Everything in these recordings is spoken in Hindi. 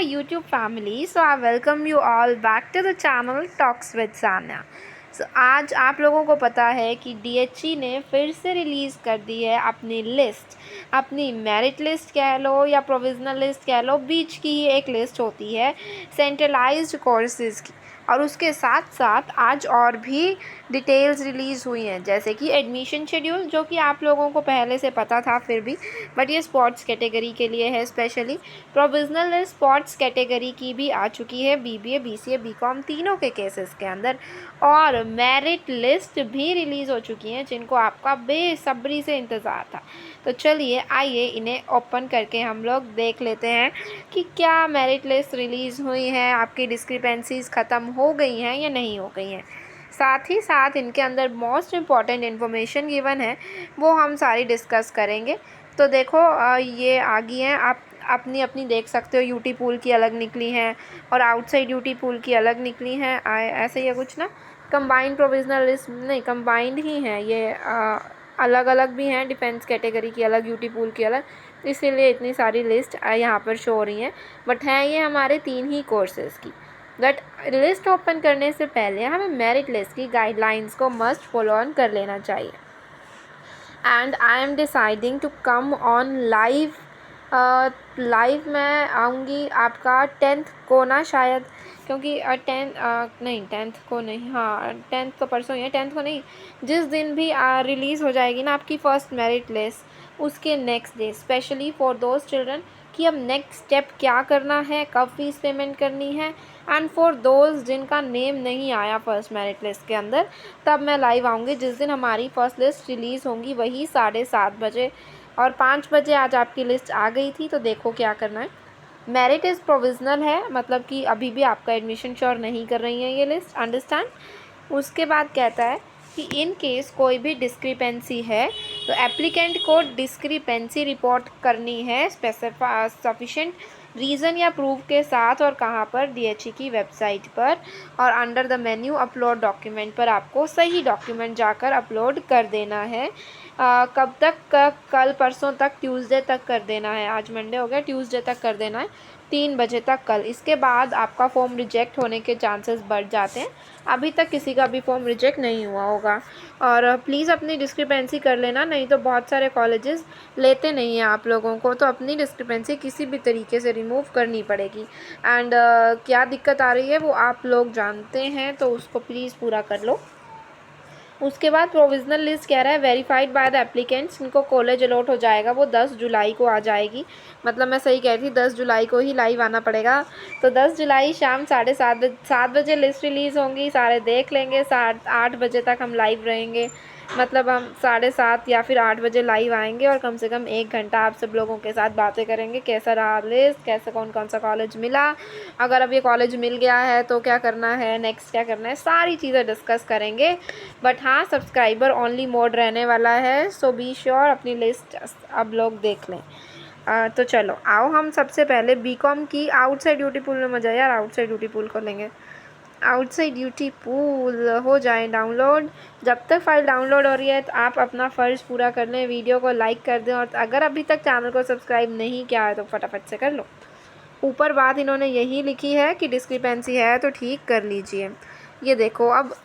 YouTube family. So I welcome you all back to the channel Talks with Sanya. So आज आप लोगों को पता है कि DHE ने फिर से रिलीज़ कर दी है अपनी लिस्ट, अपनी मेरिट लिस्ट कह लो या प्रोविज़नल लिस्ट कह लो, बीच की ही एक लिस्ट होती है सेंट्रलाइज्ड कोर्सेज़ की। और उसके साथ साथ आज और भी डिटेल्स रिलीज़ हुई हैं, जैसे कि एडमिशन शेड्यूल, जो कि आप लोगों को पहले से पता था फिर भी, बट ये स्पोर्ट्स कैटेगरी के लिए है specially. Provisional list sports category की भी आ चुकी है, BBA BCA BCom तीनों के केसेस के अंदर। और मेरिट लिस्ट भी रिलीज़ हो चुकी हैं, जिनको आपका बेसब्री से इंतज़ार था। तो चलिए आइए इन्हें ओपन करके हम लोग देख लेते हैं कि क्या मेरिट लिस्ट रिलीज़ हुई है, आपकी डिस्क्रिपेंसीज़ ख़त्म हो गई हैं या नहीं हो गई हैं। साथ ही साथ इनके अंदर मोस्ट इम्पॉर्टेंट इन्फॉर्मेशन गिवन है, वो हम सारी डिस्कस करेंगे। तो देखो ये आ गई हैं, आप अपनी अपनी देख सकते हो। यूटी पूल की अलग निकली हैं और आउटसाइड यूटी पूल की अलग निकली हैं, ऐसे ही है कुछ ना। कंबाइंड प्रोविज़नल लिस्ट नहीं, कंबाइंड ही हैं ये, अलग अलग भी हैं, डिफेंस कैटेगरी की अलग, यूटी पूल की अलग, इसीलिए इतनी सारी लिस्ट यहाँ पर शो हो रही हैं। बट हैं ये हमारे 3 ही कोर्सेज़ की। बट लिस्ट ओपन करने से पहले हमें मेरिट लिस्ट की गाइडलाइंस को मस्ट फॉलो ऑन कर लेना चाहिए। And I am deciding to come on live. Live मैं आऊँगी आपका 10th को ना शायद, क्योंकि 10th को नहीं, हाँ 10th तो परसों ही है, 10th को नहीं, जिस दिन भी रिलीज़ हो जाएगी ना आपकी फ़र्स्ट मेरिट लिस्ट, उसके next day specially for those children कि अब नेक्स्ट स्टेप क्या करना है, कब फीस पेमेंट करनी है, एंड फॉर दोज जिनका नेम नहीं आया फर्स्ट मेरिट लिस्ट के अंदर, तब मैं लाइव आऊँगी जिस दिन हमारी फ़र्स्ट लिस्ट रिलीज़ होंगी, वही 7:30 बजे। और 5 बजे आज आपकी लिस्ट आ गई थी। तो देखो क्या करना है। मेरिट इज़ प्रोविज़नल है, मतलब कि अभी भी आपका एडमिशन श्योर नहीं कर रही है ये लिस्ट, अंडरस्टैंड। उसके बाद कहता है कि इन केस कोई भी डिस्क्रिपेंसी है तो एप्लीकेंट को डिस्क्रिपेंसी रिपोर्ट करनी है सफिशेंट रीज़न या प्रूफ के साथ, और कहाँ पर, DHE की वेबसाइट पर, और under the menu upload document पर आपको सही डॉक्यूमेंट जाकर अपलोड कर देना है। कब तक? कल परसों तक, ट्यूसडे तक कर देना है। आज मंडे हो गया, ट्यूसडे तक कर देना है, 3 बजे तक कल। इसके बाद आपका फॉर्म रिजेक्ट होने के चांसेस बढ़ जाते हैं। अभी तक किसी का भी फॉर्म रिजेक्ट नहीं हुआ होगा। और प्लीज़ अपनी डिस्क्रिपेंसी कर लेना, नहीं तो बहुत सारे कॉलेजेस लेते नहीं हैं आप लोगों को, तो अपनी डिस्क्रिपेंसी किसी भी तरीके से रिमूव करनी पड़ेगी। एंड क्या दिक्कत आ रही है वो आप लोग जानते हैं, तो उसको प्लीज़ पूरा कर लो। उसके बाद प्रोविज़नल लिस्ट कह रहा है वेरीफाइड बाय द एप्लीकेंट्स, इनको कॉलेज अलॉट हो जाएगा, वो 10 जुलाई को आ जाएगी। मतलब मैं सही कह रही थी, 10 जुलाई को ही लाइव आना पड़ेगा। तो 10 जुलाई शाम 7:30 बजे लिस्ट रिलीज़ होंगी, सारे देख लेंगे, 8 बजे तक हम लाइव रहेंगे। मतलब हम 7:30 या फिर 8 बजे लाइव आएंगे और कम से कम 1 घंटा आप सब लोगों के साथ बातें करेंगे, कैसा रहा लिस्ट, कैसे कौन कौन सा कॉलेज मिला, अगर अब ये कॉलेज मिल गया है तो क्या करना है, नेक्स्ट क्या करना है, सारी चीज़ें डिस्कस करेंगे। बट हाँ, सब्सक्राइबर ओनली मोड रहने वाला है, सो बी श्योर अपनी लिस्ट अब लोग देख लें। तो चलो आओ हम सबसे पहले BCom की आउटसाइड यूटी पूल में मजा, यार आउटसाइड यूटी पूल को लेंगे। आउटसाइड यूटी पूल हो जाए डाउनलोड। जब तक फाइल डाउनलोड हो रही है तो आप अपना फ़र्ज़ पूरा कर लें, वीडियो को लाइक कर दें, और अगर अभी तक चैनल को सब्सक्राइब नहीं किया है तो फटाफट से कर लो। ऊपर बात इन्होंने यही लिखी है कि डिस्क्रिपेंसी है तो ठीक कर लीजिए। ये देखो, अब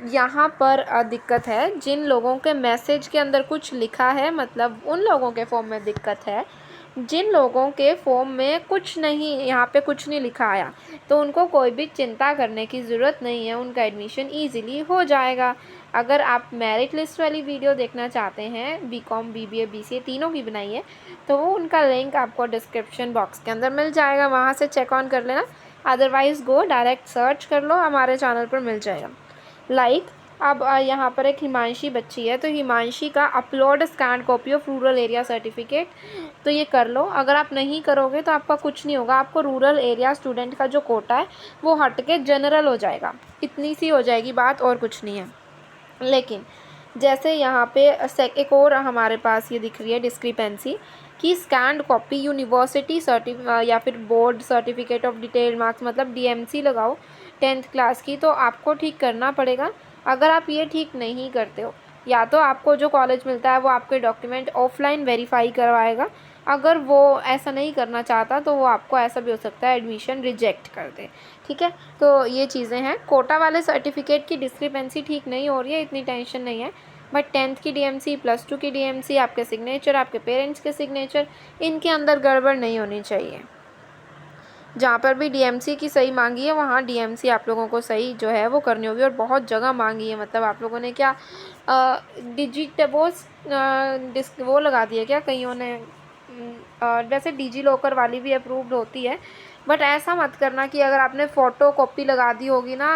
यहाँ पर दिक्कत है, जिन लोगों के मैसेज के अंदर कुछ लिखा है, मतलब उन लोगों के फॉर्म में दिक्कत है। जिन लोगों के फॉर्म में कुछ नहीं, यहाँ पे कुछ नहीं लिखा आया, तो उनको कोई भी चिंता करने की ज़रूरत नहीं है, उनका एडमिशन ईज़िली हो जाएगा। अगर आप मेरिट लिस्ट वाली वीडियो देखना चाहते हैं, BCom BBA BCA तीनों की बनाई है, तो वो उनका लिंक आपको डिस्क्रिप्शन बॉक्स के अंदर मिल जाएगा, वहाँ से चेक ऑन कर लेना। अदरवाइज़ गो डायरेक्ट सर्च कर लो, हमारे चैनल पर मिल जाएगा। अब यहाँ पर एक हिमांशी बच्ची है, तो हिमांशी का upload scan copy of rural area certificate, तो ये कर लो। अगर आप नहीं करोगे तो आपका कुछ नहीं होगा, आपको रूरल एरिया स्टूडेंट का जो कोटा है वो हट के जनरल हो जाएगा, इतनी सी हो जाएगी बात, और कुछ नहीं है। लेकिन जैसे यहाँ पे एक और हमारे पास ये दिख रही है डिस्क्रिपेंसी कि स्कैंड कॉपी यूनिवर्सिटी या फिर board certificate of detail marks, मतलब DMC लगाओ 10th क्लास की, तो आपको ठीक करना पड़ेगा। अगर आप ये ठीक नहीं करते हो, या तो आपको जो कॉलेज मिलता है वो आपके डॉक्यूमेंट ऑफलाइन वेरीफाई करवाएगा, अगर वो ऐसा नहीं करना चाहता तो वो आपको ऐसा भी हो सकता है एडमिशन रिजेक्ट कर दे। ठीक है, तो ये चीज़ें हैं। कोटा वाले सर्टिफिकेट की डिस्क्रिपेंसी ठीक नहीं हो रही है, इतनी टेंशन नहीं है, बट 10th की डीएमसी, +2 की डीएमसी, आपके सिग्नेचर, आपके पेरेंट्स के सिग्नेचर, इनके अंदर गड़बड़ नहीं होनी चाहिए। जहाँ पर भी डीएमसी की सही मांगी है वहाँ डीएमसी आप लोगों को सही जो है वो करनी होगी, और बहुत जगह मांगी है। मतलब आप लोगों ने क्या डिजिट वो लगा दिया क्या कईयों ने? वैसे डिजी लॉकर वाली भी अप्रूव्ड होती है, बट ऐसा मत करना कि अगर आपने फ़ोटो कॉपी लगा दी होगी ना,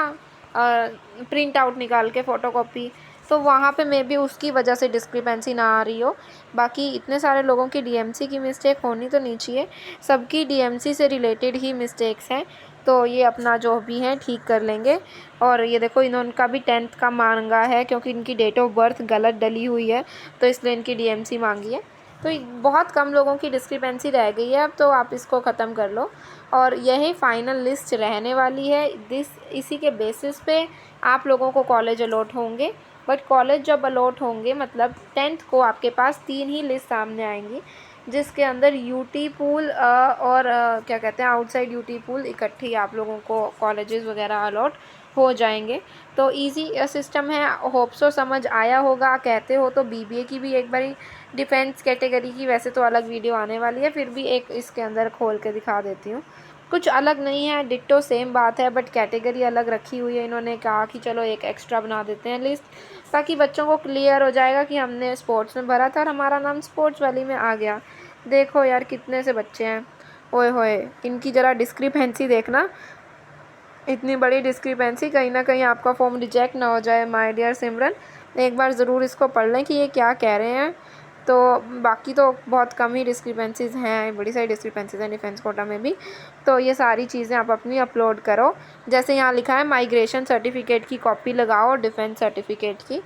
प्रिंट आउट निकाल के फ़ोटो कॉपी, तो वहाँ पे मे बी उसकी वजह से डिस्क्रिपेंसी ना आ रही हो। बाकी इतने सारे लोगों की डीएमसी की मिस्टेक होनी तो नहीं चाहिए, सबकी डीएमसी से रिलेटेड ही मिस्टेक्स हैं, तो ये अपना जो भी है ठीक कर लेंगे। और ये देखो इनका भी 10th का मांगा है, क्योंकि इनकी डेट ऑफ बर्थ गलत डली हुई है, तो इसलिए इनकी डीएमसी मांगी है। तो बहुत कम लोगों की डिस्क्रिपेंसी रह गई है अब, तो आप इसको ख़त्म कर लो, और यही फाइनल लिस्ट रहने वाली है। इसी के बेसिस पे आप लोगों को कॉलेज अलॉट होंगे। बट कॉलेज जब अलॉट होंगे मतलब 10th को आपके पास 3 ही लिस्ट सामने आएंगी, जिसके अंदर यूटी पूल और क्या कहते हैं आउटसाइड यूटी पूल इकट्ठे आप लोगों को कॉलेजेस वगैरह अलॉट हो जाएंगे। तो इजी सिस्टम है, होप सो समझ आया होगा। कहते हो तो बीबीए की भी एक बारी डिफेंस कैटेगरी की वैसे तो अलग वीडियो आने वाली है, फिर भी एक इसके अंदर खोल के दिखा देती हूँ। कुछ अलग नहीं है, डिट्टो सेम बात है, बट कैटेगरी अलग रखी हुई है। इन्होंने कहा कि चलो एक एक्स्ट्रा बना देते हैं लिस्ट, ताकि बच्चों को क्लियर हो जाएगा कि हमने स्पोर्ट्स में भरा था और हमारा नाम स्पोर्ट्स वाली में आ गया। देखो यार कितने से बच्चे हैं, ओए होए, इनकी ज़रा डिस्क्रिपेंसी देखना, इतनी बड़ी डिस्क्रिपेंसी, कहीं ना कहीं आपका फॉर्म रिजेक्ट ना हो जाए। माय डियर सिमरन, एक बार ज़रूर इसको पढ़ लें कि ये क्या कह रहे हैं। तो बाकी तो बहुत कम ही डिस्क्रिपेंसीज़ हैं, बड़ी सारी डिस्क्रिपेंसीज़ हैं डिफेंस कोटा में भी। तो ये सारी चीज़ें आप अपनी अपलोड करो, जैसे यहाँ लिखा है माइग्रेशन सर्टिफिकेट की कॉपी लगाओ डिफेंस सर्टिफिकेट की,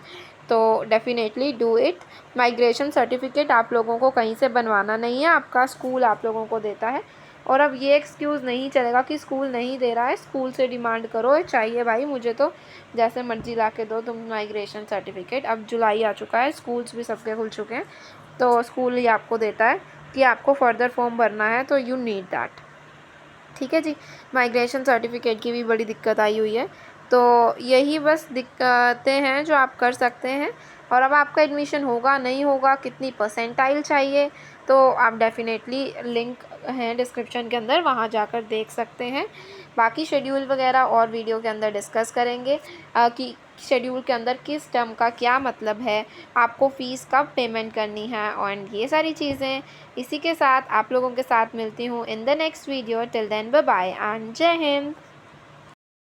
तो definitely do it. Migration certificate आप लोगों को कहीं से बनवाना नहीं है, आपका स्कूल आप लोगों को देता है। और अब ये एक्सक्यूज़ नहीं चलेगा कि स्कूल नहीं दे रहा है, स्कूल से डिमांड करो, चाहिए भाई मुझे तो जैसे मर्जी ला के दो तुम माइग्रेशन सर्टिफिकेट। अब जुलाई आ चुका है, स्कूल्स भी सबके खुल चुके हैं, तो स्कूल ही आपको देता है कि आपको फर्दर फॉर्म भरना है, तो यू नीड दैट। ठीक है जी, माइग्रेशन सर्टिफिकेट की भी बड़ी दिक्कत आई हुई है। तो यही बस दिक्कतें हैं जो आप कर सकते हैं। और अब आपका एडमिशन होगा नहीं होगा, कितनी परसेंटाइल चाहिए, तो आप डेफिनेटली लिंक है डिस्क्रिप्शन के अंदर, वहाँ जाकर देख सकते हैं। बाकी शेड्यूल वगैरह और वीडियो के अंदर डिस्कस करेंगे कि शेड्यूल के अंदर किस टर्म का क्या मतलब है, आपको फ़ीस कब पेमेंट करनी है, और ये सारी चीज़ें। इसी के साथ आप लोगों के साथ मिलती हूँ in the next video. Till then bye bye and Jai Hind.